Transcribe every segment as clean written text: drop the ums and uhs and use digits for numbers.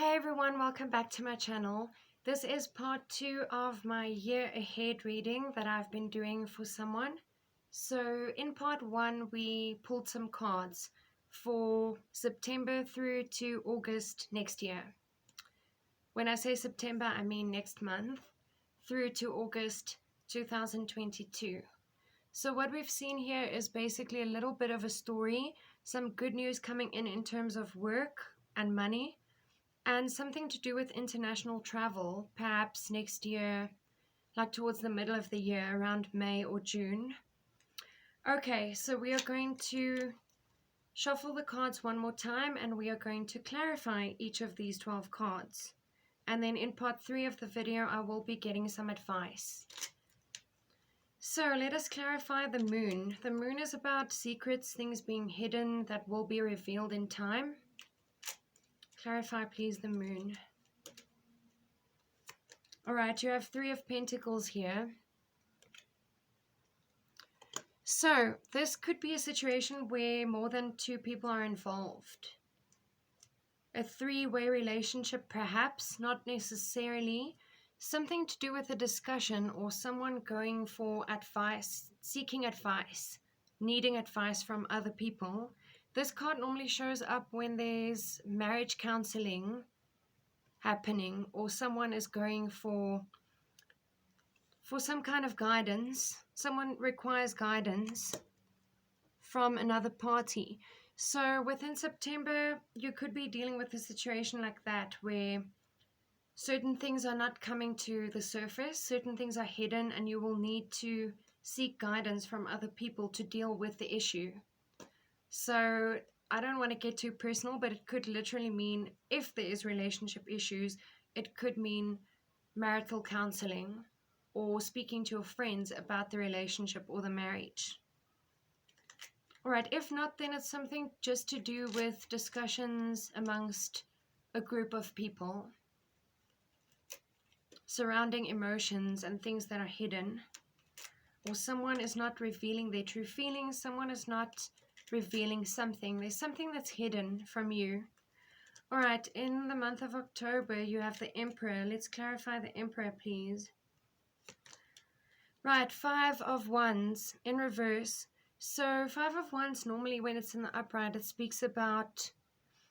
Hey everyone, welcome back to my channel. This is part 2 of my year ahead reading that I've been doing for someone. So in part 1 we pulled some cards for September through to August next year. When I say September, I mean next month through to August 2022. So what we've seen here is basically a little bit of a story, some good news coming in terms of work and money, and something to do with international travel, perhaps next year, like towards the middle of the year, around May or June. Okay, so we are going to shuffle the cards one more time and we are going to clarify each of these 12 cards. And then in part 3 of the video, I will be getting some advice. So let us clarify the moon. The moon is about secrets, things being hidden that will be revealed in time. Clarify, please, the moon. All right, you have 3 of Pentacles here. So this could be a situation where more than 2 people are involved. A 3-way relationship, perhaps, not necessarily. Something to do with a discussion or someone going for advice, seeking advice, needing advice from other people. This card normally shows up when there's marriage counseling happening or someone is going for some kind of guidance. Someone requires guidance from another party. So within September, you could be dealing with a situation like that where certain things are not coming to the surface, certain things are hidden, and you will need to seek guidance from other people to deal with the issue. So I don't want to get too personal, but it could literally mean if there is relationship issues, it could mean marital counseling or speaking to your friends about the relationship or the marriage. All right, if not, then it's something just to do with discussions amongst a group of people surrounding emotions and things that are hidden, or someone is not revealing their true feelings, someone is not revealing something. There's something that's hidden from you. All right, in the month of October, you have the Emperor. Let's clarify the Emperor, please. Right, 5 of Wands in reverse. So 5 of Wands, normally when it's in the upright, it speaks about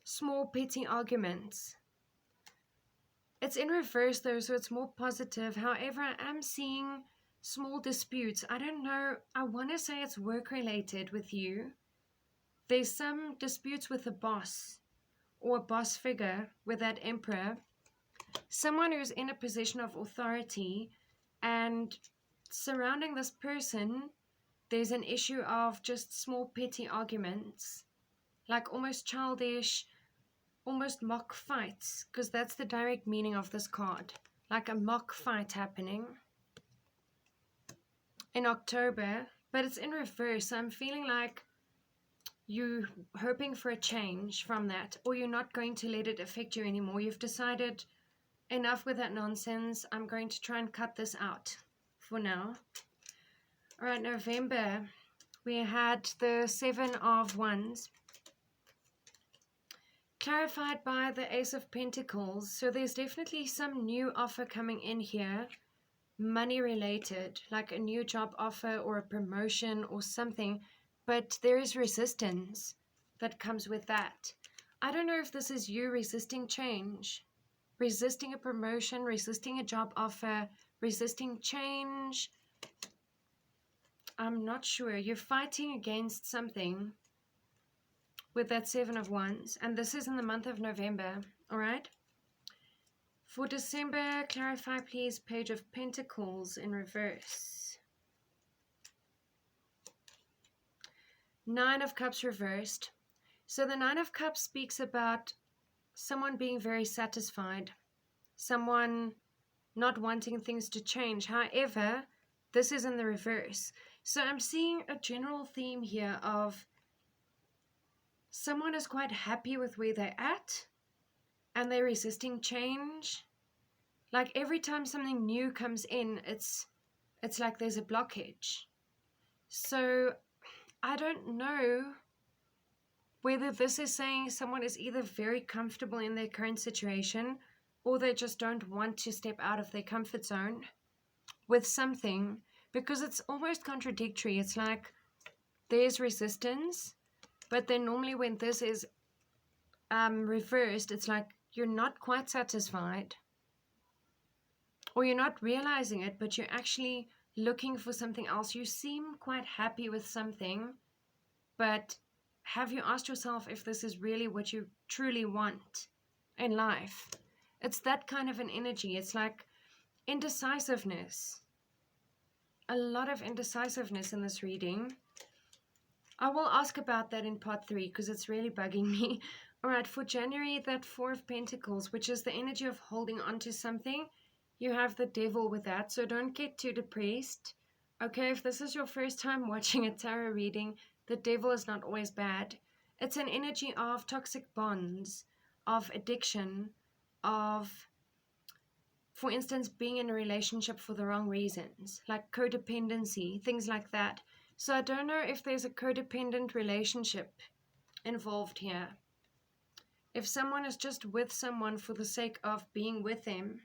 small petty arguments. It's in reverse though, so it's more positive. However, I am seeing small disputes. I don't know, I want to say it's work related with you. There's some disputes with a boss or a boss figure with that Emperor. Someone who's in a position of authority, and surrounding this person, there's an issue of just small petty arguments, like almost childish, almost mock fights, because that's the direct meaning of this card, like a mock fight happening in October, but it's in reverse. So I'm feeling like you're hoping for a change from that, or you're not going to let it affect you anymore. You've decided enough with that nonsense. I'm going to try and cut this out for now. All right, November, we had the 7 of Wands, clarified by the Ace of Pentacles. So there's definitely some new offer coming in here, money related, like a new job offer or a promotion or something, but there is resistance that comes with that. I don't know if this is you resisting change, resisting a promotion, resisting a job offer, resisting change. I'm not sure. You're fighting against something with that 7 of Wands, and this is in the month of November. All right, for December, clarify please, Page of Pentacles in reverse, 9 of Cups reversed. So the 9 of Cups speaks about someone being very satisfied, someone not wanting things to change. However, this is in the reverse. So I'm seeing a general theme here of someone is quite happy with where they're at and they're resisting change. Like every time something new comes in, it's like there's a blockage. So I don't know Whether this is saying someone is either very comfortable in their current situation or they just don't want to step out of their comfort zone with something, because it's almost contradictory. It's like there's resistance, but then normally when this is reversed, it's like you're not quite satisfied, or you're not realizing it, but you're actually looking for something else. You seem quite happy with something, but have you asked yourself if this is really what you truly want in life? It's that kind of an energy. It's like indecisiveness. A lot of indecisiveness in this reading. I will ask about that in part 3 because it's really bugging me. Alright, for January, that 4 of Pentacles, which is the energy of holding on to something, you have the devil with that, so don't get too depressed. Okay, if this is your first time watching a tarot reading, the devil is not always bad. It's an energy of toxic bonds, of addiction, of, for instance, being in a relationship for the wrong reasons, like codependency, things like that. So I don't know if there's a codependent relationship involved here. If someone is just with someone for the sake of being with them.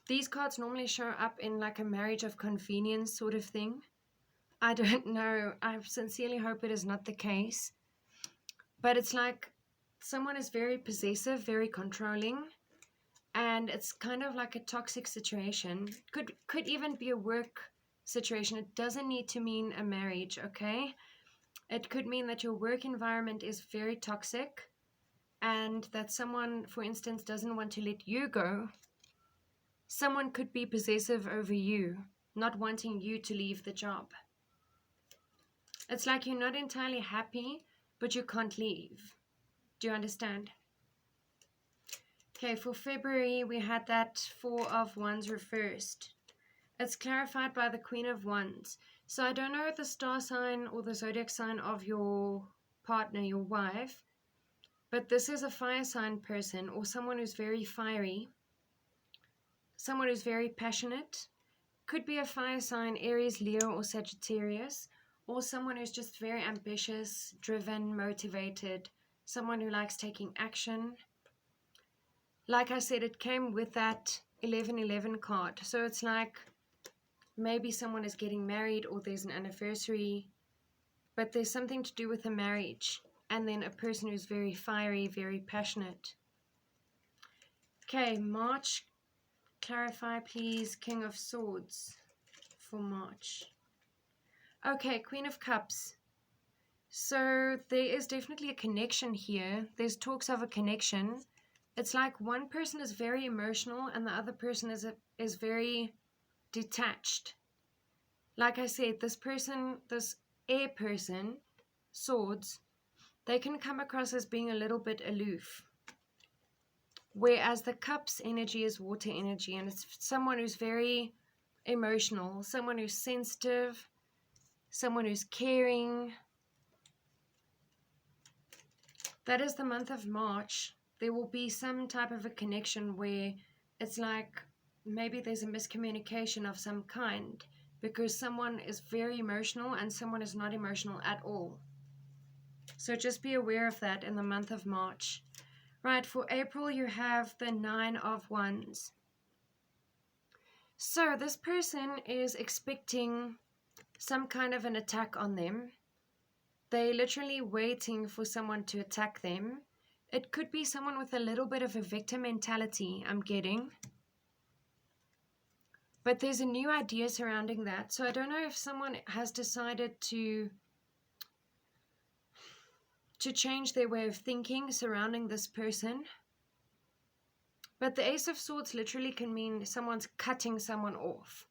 These cards normally show up in like a marriage of convenience sort of thing. I don't know. I sincerely hope it is not the case. But it's like someone is very possessive, very controlling. And it's kind of like a toxic situation. Could even be a work situation. It doesn't need to mean a marriage, okay? It could mean that your work environment is very toxic and that someone, for instance, doesn't want to let you go. Someone could be possessive over you, not wanting you to leave the job. It's like you're not entirely happy, but you can't leave. Do you understand? Okay, for February, we had that 4 of Wands reversed. It's clarified by the Queen of Wands. So I don't know the star sign or the zodiac sign of your partner, your wife, but this is a fire sign person or someone who's very fiery, someone who's very passionate. Could be a fire sign, Aries, Leo, or Sagittarius, or someone who's just very ambitious, driven, motivated, someone who likes taking action. Like I said, it came with that 1111 card. So it's like maybe someone is getting married or there's an anniversary, but there's something to do with a marriage. And then a person who's very fiery, very passionate. Okay, March. Clarify, please. King of Swords for March. Okay, Queen of Cups. So there is definitely a connection here. There's talks of a connection. It's like one person is very emotional and the other person is very detached. Like I said, this person, this air person, swords, they can come across as being a little bit aloof. Whereas the cups energy is water energy, and it's someone who's very emotional, someone who's sensitive, someone who's caring. That is the month of March. There will be some type of a connection where it's like maybe there's a miscommunication of some kind because someone is very emotional and someone is not emotional at all. So just be aware of that in the month of March. Right, for April you have the 9 of Wands. So this person is expecting some kind of an attack on them. They're literally waiting for someone to attack them. It could be someone with a little bit of a victim mentality, I'm getting. But there's a new idea surrounding that. So I don't know if someone has decided to change their way of thinking surrounding this person. But the Ace of Swords literally can mean someone's cutting someone off.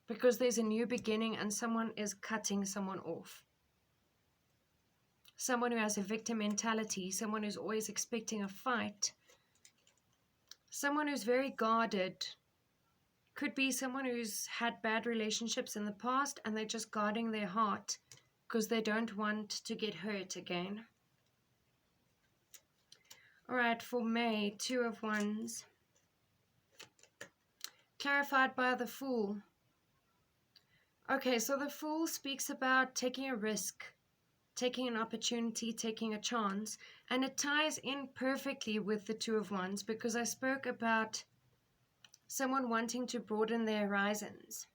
Because there's a new beginning and someone is cutting someone off. Someone who has a victim mentality, someone who's always expecting a fight. Someone who's very guarded. Could be someone who's had bad relationships in the past and they're just guarding their heart because they don't want to get hurt again. Alright, for May, 2 of Wands. Clarified by the Fool. Okay, so the Fool speaks about taking a risk, taking an opportunity, taking a chance. And it ties in perfectly with the Two of Wands, because I spoke about someone wanting to broaden their horizons.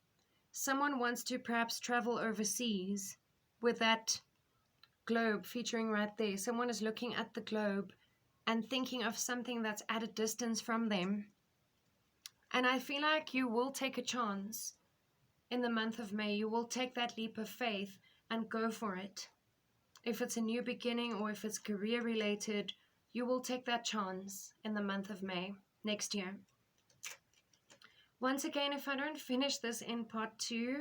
Someone wants to perhaps travel overseas with that globe featuring right there. Someone is looking at the globe and thinking of something that's at a distance from them. And I feel like you will take a chance in the month of May. You will take that leap of faith and go for it. If it's a new beginning or if it's career related, you will take that chance in the month of May next year. Once again, if I don't finish this in part 2,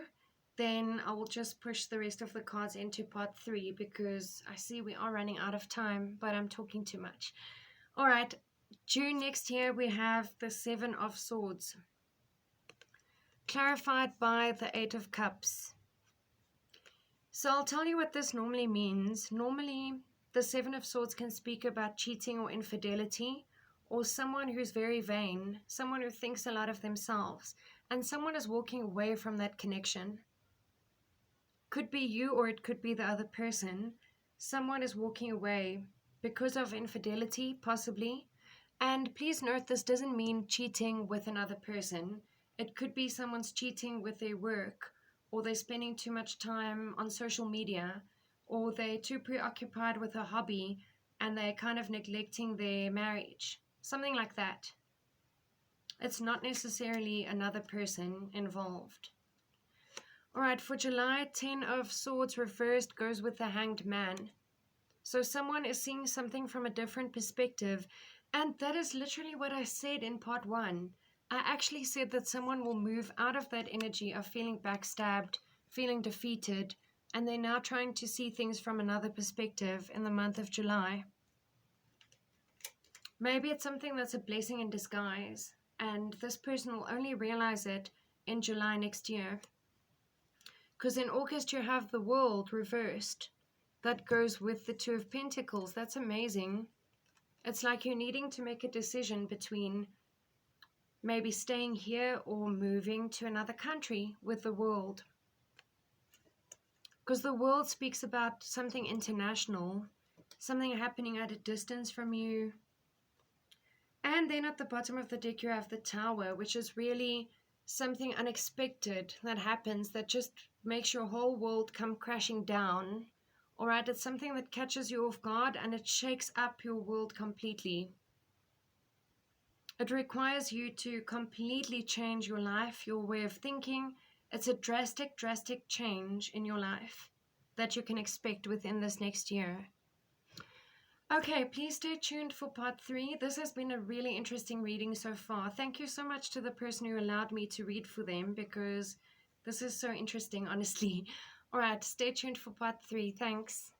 then I will just push the rest of the cards into part 3, because I see we are running out of time, but I'm talking too much. All right, June next year we have the Seven of Swords, clarified by the Eight of Cups. So I'll tell you what this normally means. Normally, the Seven of Swords can speak about cheating or infidelity, or someone who's very vain, someone who thinks a lot of themselves, and someone is walking away from that connection. Could be you, or it could be the other person. Someone is walking away because of infidelity, possibly. And please note, this doesn't mean cheating with another person. It could be someone's cheating with their work, or they're spending too much time on social media, or they're too preoccupied with a hobby and they're kind of neglecting their marriage. Something like that. It's not necessarily another person involved. Alright, for July, 10 of Swords reversed goes with the Hanged Man. So someone is seeing something from a different perspective, and that is literally what I said in part 1. I actually said that someone will move out of that energy of feeling backstabbed, feeling defeated, and they're now trying to see things from another perspective in the month of July. Maybe it's something that's a blessing in disguise, and this person will only realize it in July next year. Because in August you have the World reversed. That goes with the Two of Pentacles. That's amazing. It's like you're needing to make a decision between maybe staying here or moving to another country with the World. Because the World speaks about something international, something happening at a distance from you. And then at the bottom of the deck you have the Tower, which is really something unexpected that happens that just makes your whole world come crashing down. Alright, it's something that catches you off guard and it shakes up your world completely. It requires you to completely change your life, your way of thinking. It's a drastic change in your life that you can expect within this next year. Okay, please stay tuned for part 3. This has been a really interesting reading so far. Thank you so much to the person who allowed me to read for them, because this is so interesting, honestly. Alright, stay tuned for part 3. Thanks.